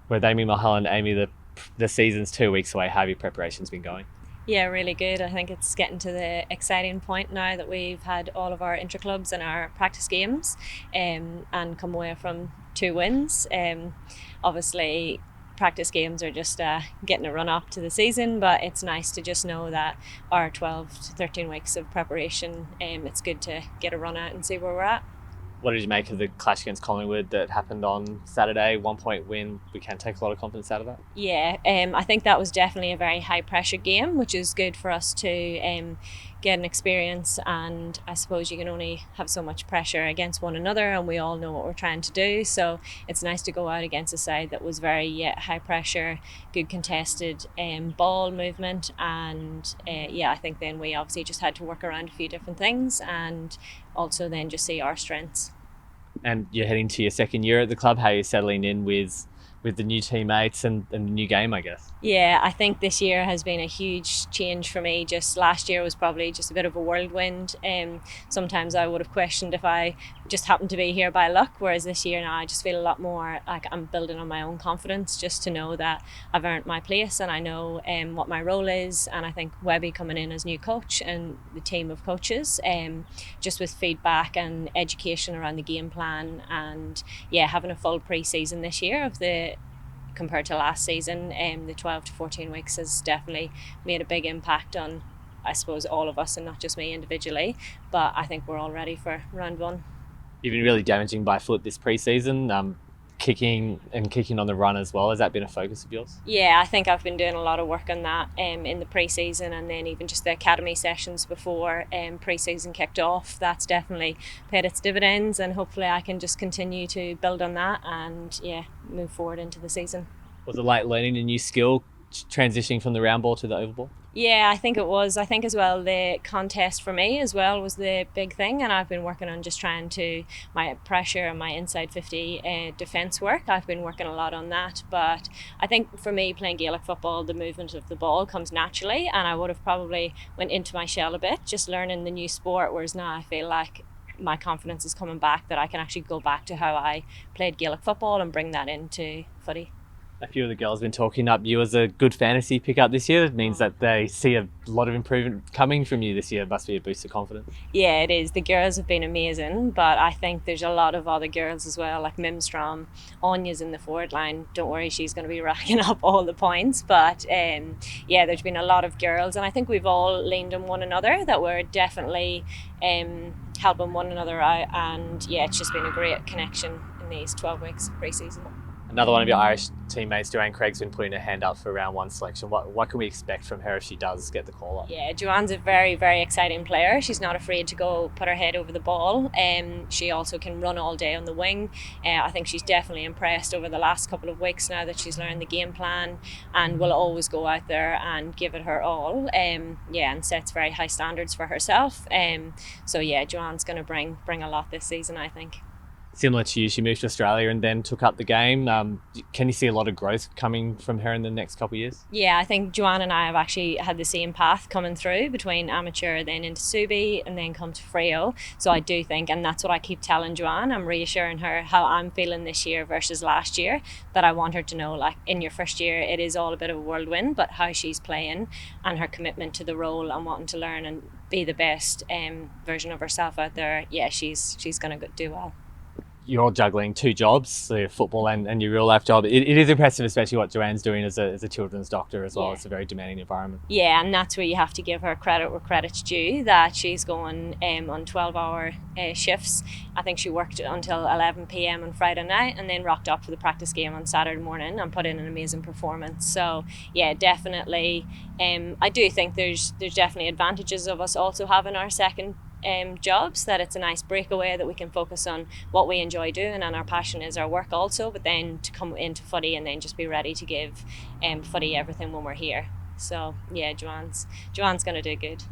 With Amy Mulholland, Amy, the season's 2 weeks away. How have your preparations been going? Yeah, really good. I think it's getting to the exciting point now that we've had all of our intra-clubs and our practice games, and come away from 2 wins. Obviously, practice games are just getting a run up to the season, but it's nice to just know that our 12 to 13 weeks of preparation, it's good to get a run out and see where we're at. What did you make of the clash against Collingwood that happened on Saturday? 1 point win. We can take a lot of confidence out of that. Yeah, I think that was definitely a very high pressure game, which is good for us to get an experience. And I suppose you can only have so much pressure against one another, and we all know what we're trying to do. So it's nice to go out against a side that was very high pressure, good contested ball movement. And I think then we obviously just had to work around a few different things and also then just see our strengths. And you're heading to your second year at the club. How are you settling in with the new teammates and the new game, I guess? Yeah, I think this year has been a huge change for me. Just last year was probably just a bit of a whirlwind. Sometimes I would have questioned if I just happened to be here by luck, whereas this year now I just feel a lot more like I'm building on my own confidence, just to know that I've earned my place and I know what my role is. And I think Webby coming in as new coach and the team of coaches, just with feedback and education around the game plan, and having a full pre-season this year of the compared to last season, the 12 to 14 weeks has definitely made a big impact on, I suppose, all of us and not just me individually. But I think we're all ready for round one. You've been really damaging by foot this pre-season, kicking on the run as well. Has that been a focus of yours? Yeah, I think I've been doing a lot of work on that in the pre-season, and then even just the academy sessions before pre-season kicked off. That's definitely paid its dividends, and hopefully I can just continue to build on that and move forward into the season. Was it like learning a new skill, transitioning from the round ball to the oval ball? Yeah, I think it was. I think as well the contest for me as well was the big thing, and I've been working on just trying to my pressure and my inside 50 defence work. I've been working a lot on that, but I think for me playing Gaelic football, the movement of the ball comes naturally, and I would have probably went into my shell a bit just learning the new sport, whereas now I feel like my confidence is coming back, that I can actually go back to how I played Gaelic football and bring that into footy. A few of the girls have been talking up you as a good fantasy pickup this year. It means that they see a lot of improvement coming from you this year. It must be a boost of confidence. Yeah, it is. The girls have been amazing, but I think there's a lot of other girls as well, like Mimstrom. Anya's in the forward line. Don't worry, she's going to be racking up all the points. But there's been a lot of girls, and I think we've all leaned on one another, that we're definitely helping one another out. And it's just been a great connection in these 12 weeks of pre-season. Another one of your Irish teammates, Joanne Craig's been putting her hand up for round one selection. What can we expect from her if she does get the call up? Yeah, Joanne's a very, very exciting player. She's not afraid to go put her head over the ball. She also can run all day on the wing. I think she's definitely impressed over the last couple of weeks now that she's learned the game plan, and will always go out there and give it her all. And sets very high standards for herself. Joanne's going to bring a lot this season, I think. Similar to you, she moved to Australia and then took up the game. Can you see a lot of growth coming from her in the next couple of years? Yeah, I think Joanne and I have actually had the same path coming through between amateur, then into Subi, and then come to Freo. So I do think, and that's what I keep telling Joanne, I'm reassuring her how I'm feeling this year versus last year, that I want her to know, like, in your first year, it is all a bit of a whirlwind, but how she's playing and her commitment to the role and wanting to learn and be the best version of herself out there, she's going to do well. You're all juggling two jobs, so football and your real life job. It is impressive, especially what Joanne's doing as a children's doctor as well. Yeah. It's a very demanding environment. Yeah, and that's where you have to give her credit where credit's due, that she's going on 12-hour shifts. I think she worked until 11 p.m. on Friday night and then rocked up for the practice game on Saturday morning and put in an amazing performance. So yeah, definitely. I do think there's definitely advantages of us also having our second jobs, that it's a nice breakaway, that we can focus on what we enjoy doing, and our passion is our work also, but then to come into footy and then just be ready to give footy everything when we're here. So yeah, Joanne's going to do good.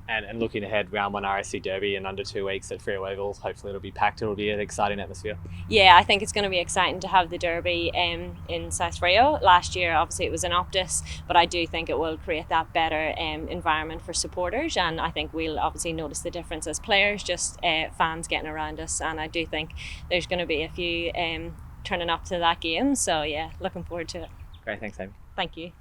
And looking ahead, round one RSC Derby in under 2 weeks at Freo Oval. Hopefully it'll be packed. It'll be an exciting atmosphere. Yeah, I think it's going to be exciting to have the Derby in South Freo. Last year, obviously, it was in Optus, but I do think it will create that better environment for supporters, and I think we'll obviously notice the difference as players, just fans getting around us, and I do think there's going to be a few turning up to that game. So yeah, looking forward to it. Great, thanks, Amy. Thank you.